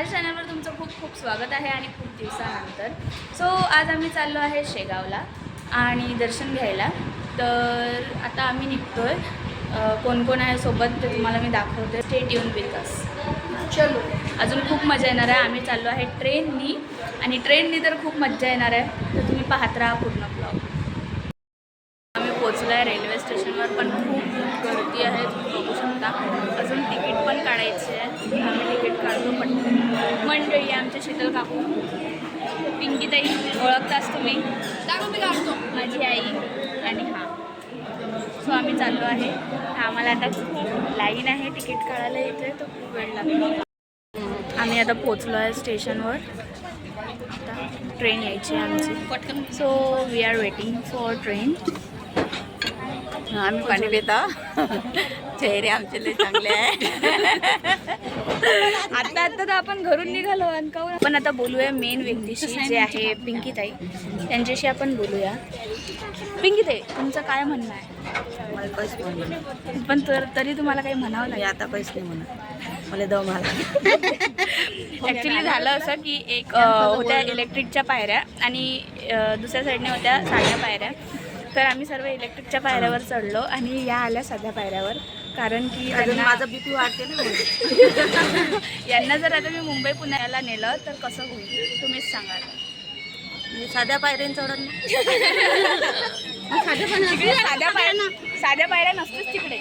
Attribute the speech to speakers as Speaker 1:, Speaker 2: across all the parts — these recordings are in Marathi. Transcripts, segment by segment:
Speaker 1: माझ्या चॅनलवर तुमचं खूप खूप स्वागत आहे आणि खूप दिवसानंतर. सो आज आम्ही चाललो आहे शेगावला आणि दर्शन घ्यायला. तर आता आम्ही निघतोय. कोण कोण आहे सोबत ते तुम्हाला मी दाखवते. Stay tune with us. चलो, अजून खूप मजा येणार आहे. आम्ही चाललो आहे ट्रेननी आणि ट्रेननी तर खूप मजा येणार आहे. तर तुम्ही पाहत राहा पूर्ण ब्लॉग. आम्ही पोचलो आहे रेल्वे स्टेशनवर, पण खूप गर्दी आहे, तुम्ही बघू शकता. अजून तिकीट पण काढायचे आहे. आम्ही तिकीट काढतो पण मंडळी आमचे शीतल काकू, पिंकीताई ओळखताच तुम्ही, मी काढतो, माझी आई आणि हां. सो आम्ही चाललो आहे. आम्हाला आता खूप लाईन आहे तिकीट काढायला इथे, तर खूप वेळ लागतो. आम्ही आता पोचलो आहे स्टेशनवर. आता ट्रेन यायची आहे आमची. So we are waiting for train.
Speaker 2: आम्ही पाणी पिता. चेहरे आमचे लय चांगले आहे.
Speaker 1: आता तर आपण घरून निघालो. पण आता बोलूया मेन व्यक्तीशी, जे आहे पिंकीताई. त्यांच्याशी आपण बोलूया. पिंकीताई, तुमचं काय म्हणणं आहे?
Speaker 2: मला पैसे म्हणून
Speaker 1: पण तरी तुम्हाला काही म्हणावं
Speaker 2: मी
Speaker 1: नाही.
Speaker 2: आता पैसे नाही म्हणत, मला दम आला.
Speaker 1: ॲक्च्युली झालं असं की एक होत्या इलेक्ट्रिकच्या पायऱ्या आणि दुसऱ्या साईडने होत्या साध्या पायऱ्या. तर आम्ही सर्व इलेक्ट्रिकच्या पायऱ्यावर चढलो आणि या आल्या साध्या पायऱ्यावर. कारण की
Speaker 2: माझं बीपी वाढते ना.
Speaker 1: यांना जर आता मी मुंबई पुण्याला नेलं तर कसं होईल, तुम्हीच सांगा.
Speaker 2: मी साध्या पायऱ्याने चढत नाही.
Speaker 1: साध्या पायऱ्या नसतेच तिकडे,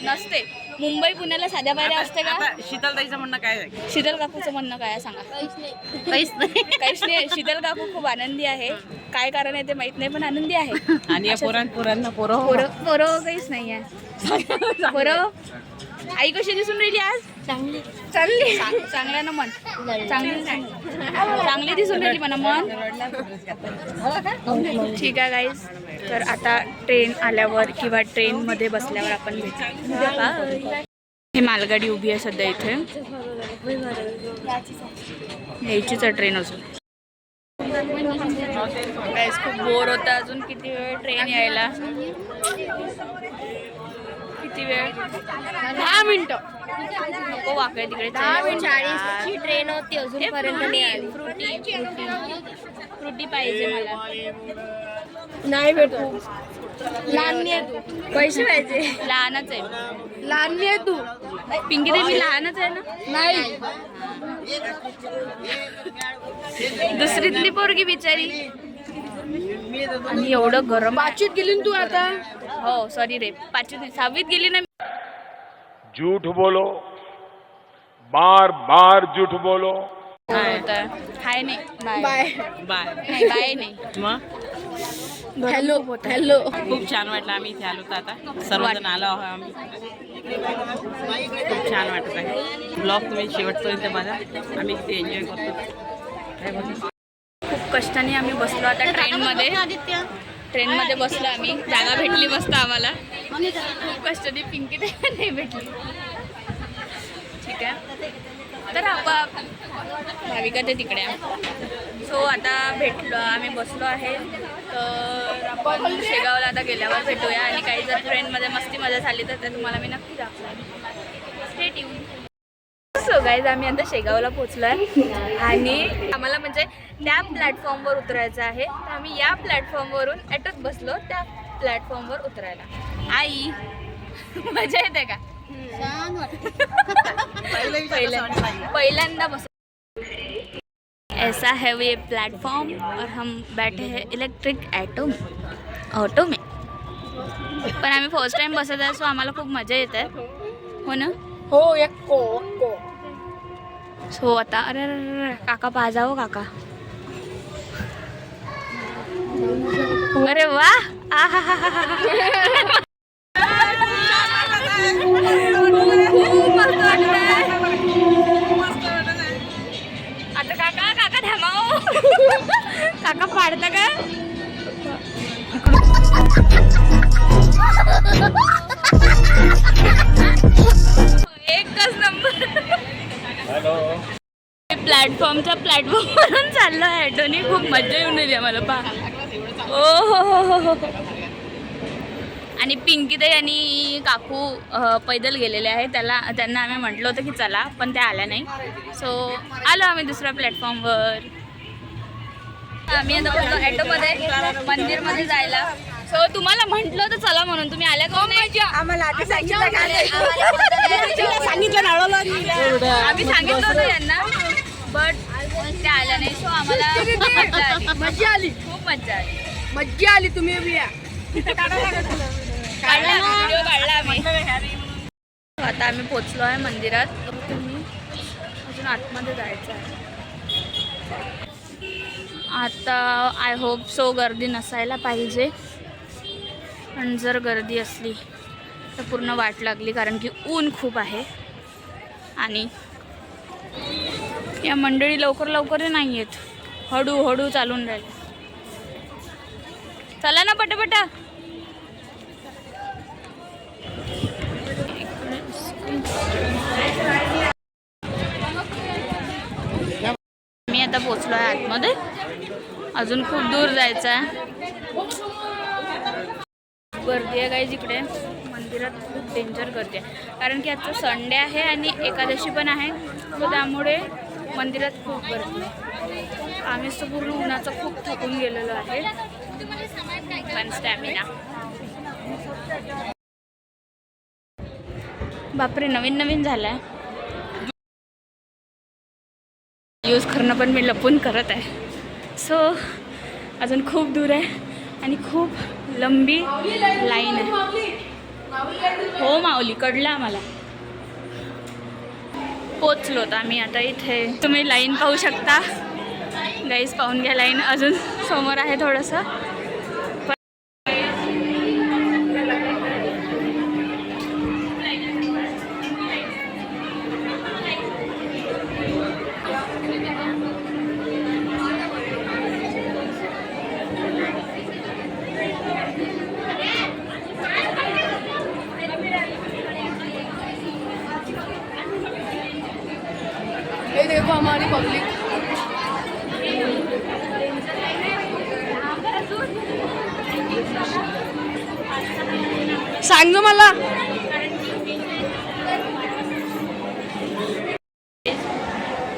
Speaker 1: नसते. मुंबई पुण्याला साध्या पायऱ्या असते का?
Speaker 2: शीतलताईचं म्हणणं काय आहे?
Speaker 1: शीतल काकूचं म्हणणं काय आहे सांगा.
Speaker 2: काहीच नाही.
Speaker 1: काहीच नाही. शीतल काकू खूप आनंदी आहे. काय कारण आहे ते माहित नाही, पण आनंदी आहे.
Speaker 2: आणि या पोरांना
Speaker 1: पोरं काहीच नाही आहे. पोरं आई कशी दिसून राहिली आज? चांगली चांगल्यानं मन चांगली दिसून राहिली म्हणा मन. ठीक आहे गाईज. तर आता ट्रेन आल्यावर किंवा ट्रेनमध्ये बसल्यावर आपण भेटू. ही मालगाडी उभी आहे सध्या इथे. यायचीच आहे ट्रेन अजून. गाईज खूप बोर होतं. अजून किती वेळ ट्रेन यायला? किती वेळ? 10 मिनिटं. नको वाकळे तिकडे.
Speaker 3: 10 मिनिट 40ची ट्रेन होती, अजूनपर्यंत नाही आली.
Speaker 1: फ्रुटी पाहिजे मला.
Speaker 3: नाही भेटू. लहान आहे तू, पैसे पाहिजे.
Speaker 1: लहानच आहे.
Speaker 3: लहान आहे तू.
Speaker 1: पिंकी देवी मी लहानच आहे ना.
Speaker 3: नाही,
Speaker 1: दुसरीतली पोरगी बिचारी. आणि एवढं गरम.
Speaker 3: 5वीत गेली ना तू आता.
Speaker 1: हो सॉरी रे, 5वीत 6वीत गेली ना.
Speaker 4: झूठ बोलो, बार बार झूठ बोलो.
Speaker 1: हाय नाही,
Speaker 3: बाय.
Speaker 1: नाही बाय नाही.
Speaker 2: मग
Speaker 3: हॅलो हॅलो.
Speaker 2: खूप छान वाटलं. आम्ही इथे आलो तर आता सर्वजण आलो आहोत आम्ही. खूप छान वाटत आहे. ब्लॉग तुम्ही शेवटपर्यंत बघा. आम्ही इथे एन्जॉय करतो.
Speaker 1: खूप कष्टाने आम्ही बसलो आता ट्रेनमध्ये. ट्रेनमध्ये बसलो आम्ही. जागा भेटली मस्त आम्हाला. खूप कष्टाने पिंकी नाही भेटली. ठीक आहे. तर आपण भाविका ते तिकडे आहे. सो आता भेटलो आम्ही, बसलो आहे. तर आपण शेगावला आता गेल्यावर भेटूया. आणि काही जर ट्रेनमध्ये मस्ती मजा झाली तर ते तुम्हाला मी नक्की दाखवेन. Stay tune. सो गाईज आम्ही आता शेगावला पोचलो आहे आणि आम्हाला म्हणजे त्या प्लॅटफॉर्मवर उतरायचं आहे. तर आम्ही या प्लॅटफॉर्मवरून ॲटोत बसलो त्या प्लॅटफॉर्मवर उतरायला. आई मजा येते का? पहिल्यांदा बस. ऐसा है ये प्लेटफॉर्म और हम बैठे हैं इलेक्ट्रिक ऑटो में. पण आम्ही फर्स्ट टाइम बसत आहे, सो आम्हाला खूप मजा येत आहे. हो ना?
Speaker 3: हो एक्को.
Speaker 1: सो आता अरे काका पाजावं काका. अरे वा. आता काका थांबाव. काका पाडता का? एकच नंबर. प्लॅटफॉर्मवरून चाललो आहे ॲटोनी. खूप मजा येऊन राहिली आम्हाला. पहा. ओ हो हो हो हो. आणि पिंकीताई आणि काकू पैदल गेलेले आहे. त्यांना आम्ही म्हटलं होतं की चला, पण त्या आल्या नाही. सो आलो आम्ही दुसऱ्या प्लॅटफॉर्मवर. आम्ही आता बोलतो ॲटोमध्ये मंदिरमध्ये जायला. सो तुम्हाला म्हटलं होतं चला म्हणून, तुम्ही आल्या का नाही?
Speaker 3: आम्हाला आधी सांगितलं
Speaker 1: आम्ही सांगितलं होतं यांना, बट त्या आल्या नाही. सो आम्हाला
Speaker 3: मज्जा आली,
Speaker 1: खूप मज्जा आली.
Speaker 3: मज्जा आली. तुम्ही बी या.
Speaker 1: व्हिडिओ काढला आम्ही. आता आम्ही पोचलो आहे मंदिरात. तुम्ही अजून आतमध्ये जायचं आहे. आता आय होप सो गर्दी नसायला पाहिजे, पण जर गर्दी असली तर पूर्ण वाट लागली, कारण की ऊन खूप आहे आणि या मंडळी लवकर नाही येत, हळूहळू चालून राहिले. चला ना पटापटा. मी आता पोचलो आहे आतमध्ये, अजून खूप दूर जायचं आहे. गर्दी आहे काही इकडे मंदिरात, खूप डेंजर गर्दी आहे, कारण की आजचं संडे आहे आणि एकादशी पण आहे. तर त्यामुळे मंदिरात खूप गर्दी आहे. आम्हीच तर पूर्ण उन्हाचं खूप थकून गेलेलो आहे, पण स्टॅमिना. बापरे, नवीन झालं आहे. यूज करणं पण मी लपून करत आहे. सो अजून खूप दूर आहे आणि खूप लंबी लाईन आहे. हो माऊली, कळलं आम्हाला. पोचलो तर आम्ही आता इथे. तुम्ही लाईन पाहू शकता गाईज, पाहून घ्या लाईन. अजून समोर आहे थोडंसं.
Speaker 3: ये देखो हमारी पब्लिक. सांग जो मला.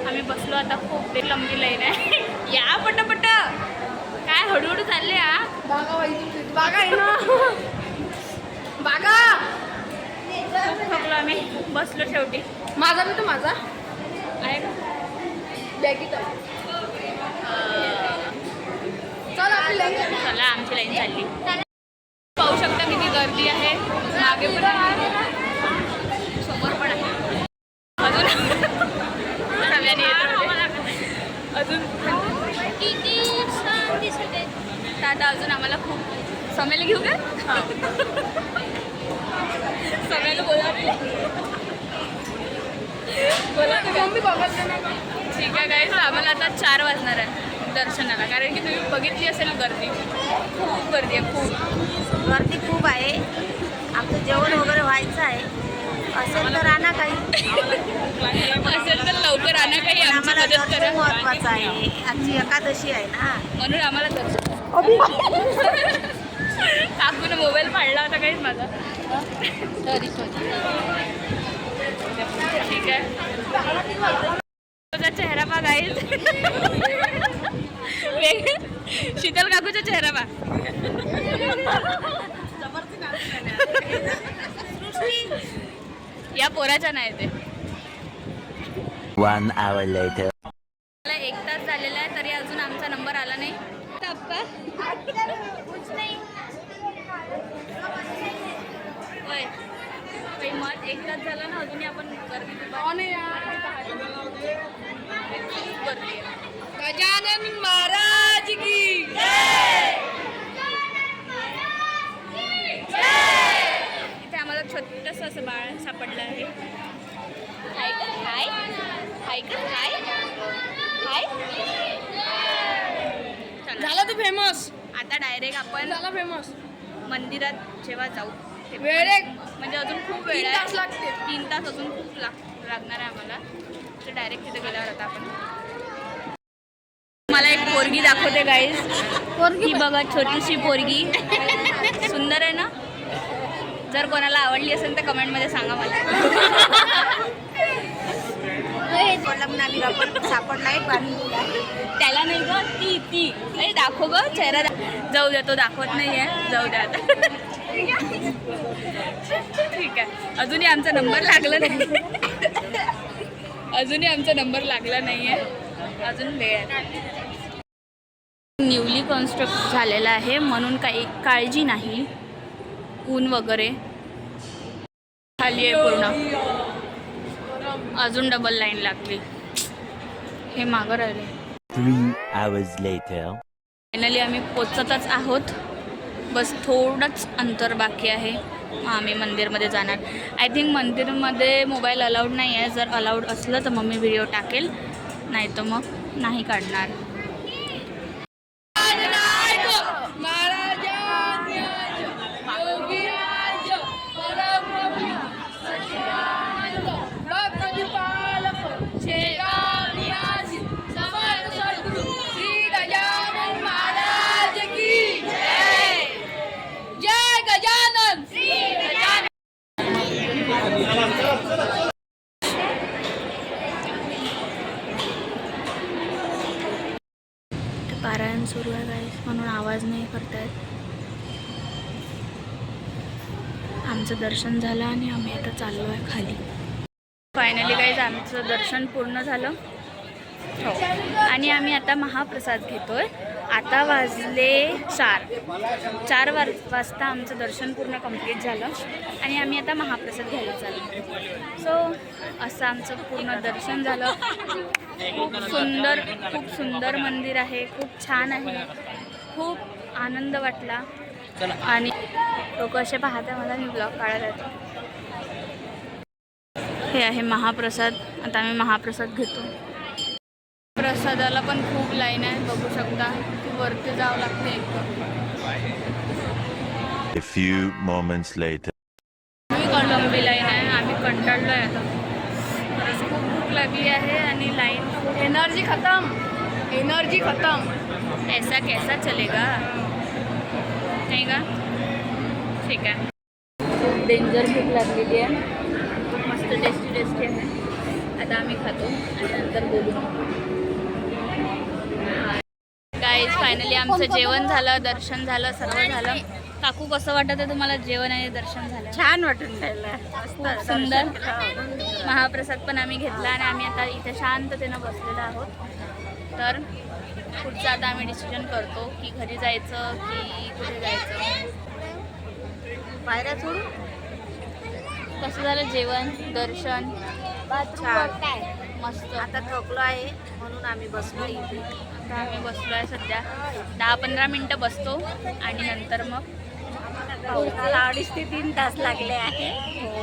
Speaker 1: आम्ही बसलो आता, खूप लंबी लाईन आहे. या पटापट, काय हळूहळू चालले हा.
Speaker 3: बागा आहे ना, बागा.
Speaker 1: खूप थकलो आम्ही, बसलो शेवटी.
Speaker 3: माझा बी तो माझा
Speaker 1: आहे का?
Speaker 3: बॅगीत चल आपली लाईन.
Speaker 1: चला, आमची लाईन चालली. पाहू शकता किती गर्दी आहे. मागे पण आहे, समोर पण आहे. अजून सगळ्यांनी अजून
Speaker 3: किती छान दिसत आहे.
Speaker 1: तर आता अजून आम्हाला खूप समेल घेऊ का? समेल बोला
Speaker 3: मम्मी बघत
Speaker 1: ठीक आहे गाईज, आम्हाला आता 4 वाजणार आहे दर्शनाला, कारण की तुम्ही बघितली असेल गर्दी, खूप गर्दी आहे.
Speaker 3: गर्दी खूप आहे. आमचं जेवण वगैरे व्हायचं आहे. असेल तर आणा काही,
Speaker 1: असेल तर लवकर आणा काही, आमची
Speaker 3: आम्हाला
Speaker 1: मदत
Speaker 3: दर्शन
Speaker 1: करा.
Speaker 3: महत्वाचं आहे. आजची एकादशी आहे ना,
Speaker 1: म्हणून आम्हाला दर्शन. काकून मोबाईल पाडला होता काहीच माझा. ठीक आहे, तुझा चेहरा पा गाईज. शीतल काकूचा चेहरा पा. या पोराच्या नाही ते.
Speaker 5: 1 hour later.
Speaker 1: मला 1 तास झालेला आहे, तरी अजून आमचा नंबर आला नाही. होय, मग 1 तास झाला ना, अजूनही आपण गर्दी खूप गर्दी आहे.
Speaker 3: गजानन महाराज की
Speaker 1: इथे आम्हाला छोटंसं असं बाळ सापडलं आहे. हाय कर हाय, हाय कर हाय, हाय.
Speaker 3: झाला तू फेमस.
Speaker 1: आता डायरेक्ट आपण
Speaker 3: झाला फेमस.
Speaker 1: मंदिरात जेव्हा जाऊ
Speaker 3: वेळ
Speaker 1: म्हणजे अजून खूप वेळ
Speaker 3: 3
Speaker 1: आहे.
Speaker 3: तास लागते.
Speaker 1: 3 तास अजून खूप लागणार आहे आम्हाला. तर डायरेक्ट तिथे गेल्यावर आता आपण. मला एक पोरगी दाखवते गाईज. ही बघा, छोटीशी पोरगी, सुंदर आहे ना. जर कोणाला आवडली असेल तर कमेंटमध्ये सांगा मला.
Speaker 3: कोलम नाली आपण सापडला एक बांधून दिला.
Speaker 1: त्याला नाही ग, ती अरे दाखव ग चेहरा. जाऊ द्या, तो दाखवत नाही आहे, जाऊ द्या आता. ठीक आहे. अजूनही आमचा नंबर लागला नाही. अजून वेळ आहे. न्यूली कन्स्ट्रक्ट झालेला आहे म्हणून काही काळजी नाही. ऊन वगैरे खाली आहे पूर्ण. अजून डबल लाईन लागली. हे मागं राहिले.
Speaker 5: 3 hours later.
Speaker 1: फायनली आम्ही पोचतच आहोत. बस थोडंच अंतर बाकी आहे. आम्ही मंदिरमध्ये जाणार. आय थिंक मंदिरमध्ये मोबाईल अलाउड नाही आहे. जर अलाउड असलं तर मग मी व्हिडिओ टाकेल, नाही तर मग नाही काढणार. पारायण सुरू आहे गाईस, म्हणून आवाज नाही करतायत. आमचं दर्शन झालं आणि आम्ही आता चाललो आहे खाली. फायनली गाईस आमचं दर्शन पूर्ण झालं. हो, आणि आम्ही आता महाप्रसाद घेतोय. आता वाजले 4 वाजता आमचं दर्शन पूर्ण कंप्लीट झालं आणि आम्ही आता महाप्रसाद घ्यायला चाललो. सो असं आमचं पूर्ण दर्शन झालं. खूप सुंदर मंदिर आहे. खूप छान आहे. खूप आनंद वाटला. आणि लोक असे पाहता मला मी ब्लॉग काढत येतो. हे आहे महाप्रसाद. आता आम्ही महाप्रसाद घेतो. प्रसादाला पण खूप लाईन आहे, बघू शकता. वरती जावं लागते एकदम.
Speaker 5: A few moments later.
Speaker 1: लंबी लाईन आहे. आम्ही कंटाळलो आहे आता. खरंच खूप भूक लागली आहे आणि लाईन. एनर्जी खतम. ऐसा कैसा चलेगा, नाही का? ठीक आहे. खूप डेंजर भूक लागलेली आहे. मस्त टेस्टी आहे. आता आम्ही खातो आणि नंतर बोलू. गाईज फायनली आमचं जेवण झालं, दर्शन झालं, सर्व झालं. काकू कसं वाटत आहे तुम्हाला? जेवण आणि दर्शन झालं?
Speaker 3: छान वाटून राहिलं.
Speaker 1: खूप सुंदर. महाप्रसाद पण आम्ही घेतला आणि आम्ही आता इथे शांततेनं बसलेलो आहोत. तर पुढचं आता आम्ही डिसिजन करतो की घरी जायचं की कुठे जायचं.
Speaker 3: पायऱ्या सोडून
Speaker 1: कसं झालं जेवण, दर्शन?
Speaker 3: छान.
Speaker 1: मस्त.
Speaker 3: आता थकलो आहे म्हणून आम्ही बसलो इथे.
Speaker 1: आता आम्ही बसलो आहे सध्या. 10-15 मिनटं बसतो आणि नंतर मग
Speaker 3: पावसाला 2.5 ते 3 तास लागले आहे.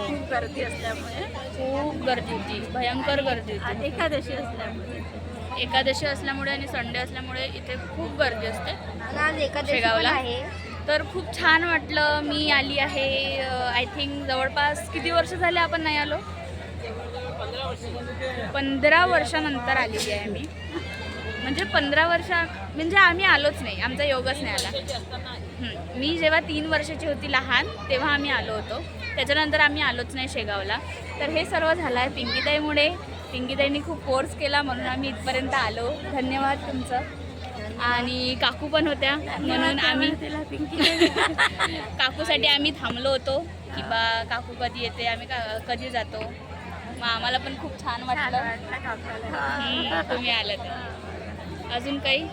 Speaker 3: खूप गर्दी असल्यामुळे.
Speaker 1: खूप गर्दी होती, भयंकर गर्दी होती.
Speaker 3: आज
Speaker 1: एकादशी असल्यामुळे आणि संडे असल्यामुळे इथे खूप गर्दी असते
Speaker 3: आज एकादशी
Speaker 1: शेगावला.
Speaker 3: आहे.
Speaker 1: तर खूप छान वाटलं. मी आली आहे आय थिंक जवळपास किती वर्ष झाले आपण नाही आलो? 15 वर्षानंतर आलेली आहे मी. म्हणजे 15 वर्ष म्हणजे आम्ही आलोच नाही. आमचा योगच नाही आला. मी जेव्हा 3 वर्षाची होती लहान तेव्हा आम्ही आलो होतो. त्याच्यानंतर आम्ही आलोच नाही शेगावला. तर हे सर्व झालं आहे पिंकीताईमुळे. पिंकीताईंनी खूप फोर्स केला म्हणून आम्ही इथपर्यंत आलो. धन्यवाद तुमचं. आणि काकू पण होत्या म्हणून आम्ही काकूसाठी आम्ही थांबलो होतो की बा काकू कधी येते, आम्ही कधी जातो. मग आम्हाला पण खूप छान वाटलं. तुम्ही आलं तर. अजून काही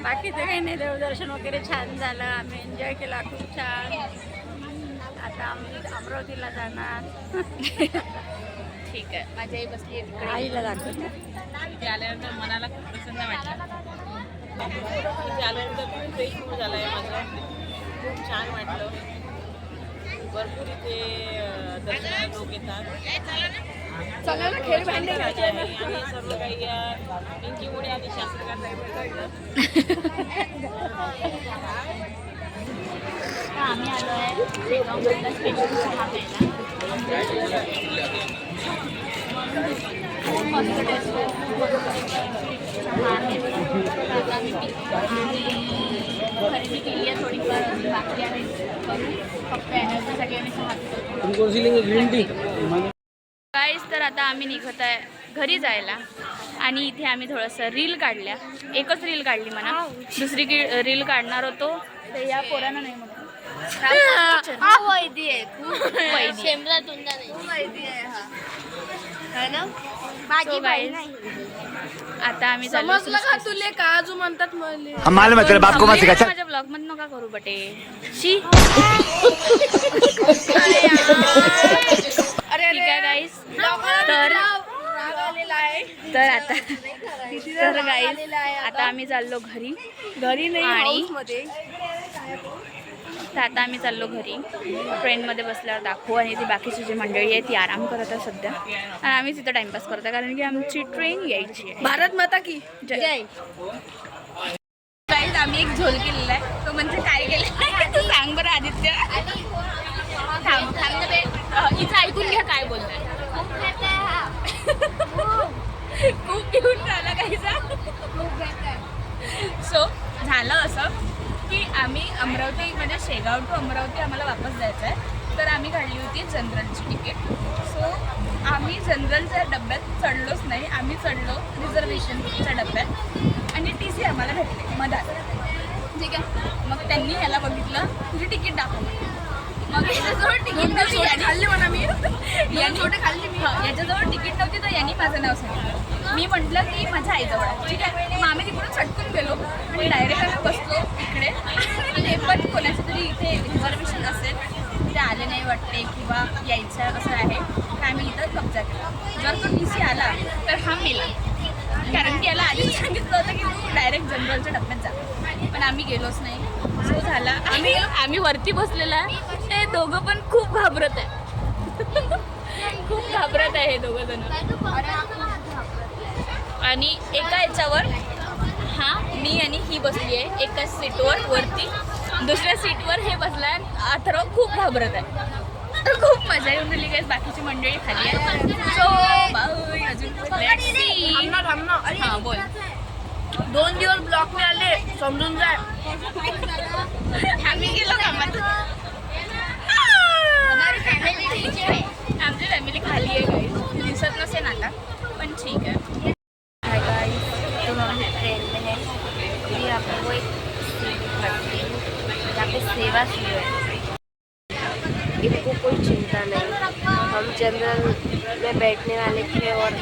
Speaker 3: बाकीचं काही नाही. देवदर्शन वगैरे छान झालं. आम्ही एन्जॉय केला खूप छान. आता आम्ही अमरावतीला जाणार.
Speaker 1: ठीक आहे. माझी आई बसली आहे तिकडे.
Speaker 3: आईला दाखवतो.
Speaker 2: इथे आल्यानंतर मनाला खूप प्रसन्न वाटलं. इथे आल्यानंतर खूप फ्रेश मूड झाला आहे माझा. खूप छान वाटलं. भरपूर इथे दर्शनाला लोक येतात.
Speaker 3: चला ना, खेळ भांडे घ्यायचे.
Speaker 2: आणि सर्व काही पिंकीमुळे आणि शास्त्रकार
Speaker 1: आम्ही आलो आहे शेगावमधला स्पेशल चहा प्यायला. खूप मस्त टेस्ट आहे. चहा आहे. आता आम्ही पितो आणि तयारी केली आहे थोडीफार, अजून बाकी आहे करू, फक्त एनर्जीसाठी आम्ही 6 गाईस. तर आता आम्ही निघत आहे घरी जायला आणि इथे आम्ही थोडंसं रील काढल्या. एकच रील काढली म्हणा, दुसरी रील काढणार होतो ते या पोरानं नाही म्हणून. So guys, आता आम्ही चाललो
Speaker 3: तुले काजू म्हणतात मला.
Speaker 5: हम मालूम है तेरे बाप को मत सिखा.
Speaker 1: माझ्या ब्लॉग मध्ये नका करू बटे शी. ठीक आहे गाईस. तर आता आम्ही चाललो घरी आणि तर आता आम्ही चाललो घरी. ट्रेनमध्ये बसल्यावर दाखवू आणि ती बाकीची जी मंडळी आहे ती आराम करत आहे सध्या आणि आम्ही तिथं टाइमपास करतो कारण की आमची ट्रेन यायची आहे.
Speaker 3: भारत माता की
Speaker 1: जय. गाईज आम्ही एक झोल केलेला आहे. तो म्हणजे काय केलं तू सांग बरं आदित्य. थांब इथं ऐकून घ्या काय बोलणार. खूप घेऊन राहिला काहीचा. सो झालं असं की आम्ही अमरावती म्हणजे शेगाव टू अमरावती आम्हाला वापस जायचं आहे. तर आम्ही काढली होती जनरलची तिकीट. सो आम्ही जनरलच्या डब्यात चढलोच नाही, आम्ही चढलो रिझर्वेशनच्या डब्यात आणि TC आम्हाला भेटले मधात. ठीक आहे. मग त्यांनी ह्याला बघितलं तुझी तिकीट दाखव. मग याच्याजवळ तिकीट नव्हती खाल्ली म्हणा मी छोटे खाल्ली मी. याच्याजवळ तिकीट नव्हती तर यांनी माझं नाव सांगितलं. मी म्हटलं की माझ्या आईजवळ आहे. ठीक आहे. मग आम्ही तिकडून छटकून गेलो आणि डायरेक्ट आम्ही बसलो इकडे. ते पण कोणाचं तरी इथे रिझर्वेशन असेल ते आले नाही वाटते किंवा यायचं असं आहे तर आम्ही इथं कब्जा केला. जर तो TC आला तर हा मेला कारण की याला आधीच सांगितलं होतं की तू डायरेक्ट जनरलच्या डब्यात जा. पण आम्ही गेलोच नाही. सो झाला आम्ही वरती बसलेला आहे. ते दोघं पण खूप घाबरत आहे. खूप घाबरत आहे हे दोघं जण. आणि एका याच्यावर मी आणि ही बसली आहे एका सीटवर वरती, दुसऱ्या सीटवर हे बसला आहे. अथर्व खूप घाबरत आहे. खूप मजा येऊन गेली काय. बाकीची मंडळी खाली आहे. सो अजून हां बोल.
Speaker 3: 2 दिवस ब्लॉक में आले समजून जाय.
Speaker 1: आम्ही गेलो कामात. आमची फॅमिली खाली आहे गाईस. दिसत नसेल आता पण ठीक आहे.
Speaker 6: हाय गाइस, तो हम ट्रेन में हैं. ये आपको एक सीट पड़ती है. यहाँ पे सेवा शुरू है. इनको कोई चिंता नहीं. हम जनरल में बैठने वाले थे और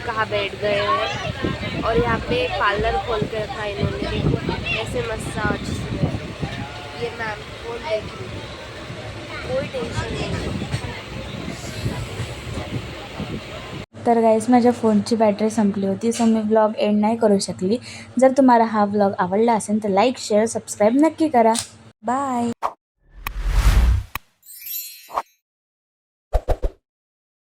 Speaker 6: कहाँ बैठ गए हैं. और यहाँ पे पार्लर खोल के रखा इन्होंने. देखो ऐसे मसाज है. ये मैम को देखिए, कोई टेंशन नहीं.
Speaker 1: तर गाईस माझ्या फोनची बॅटरी संपली होती सो मी व्लॉग एंड नाही करू शकली. जर तुम्हाला हा व्लॉग आवडला असेल तर लाईक शेअर सबस्क्राईब नक्की करा. बाय.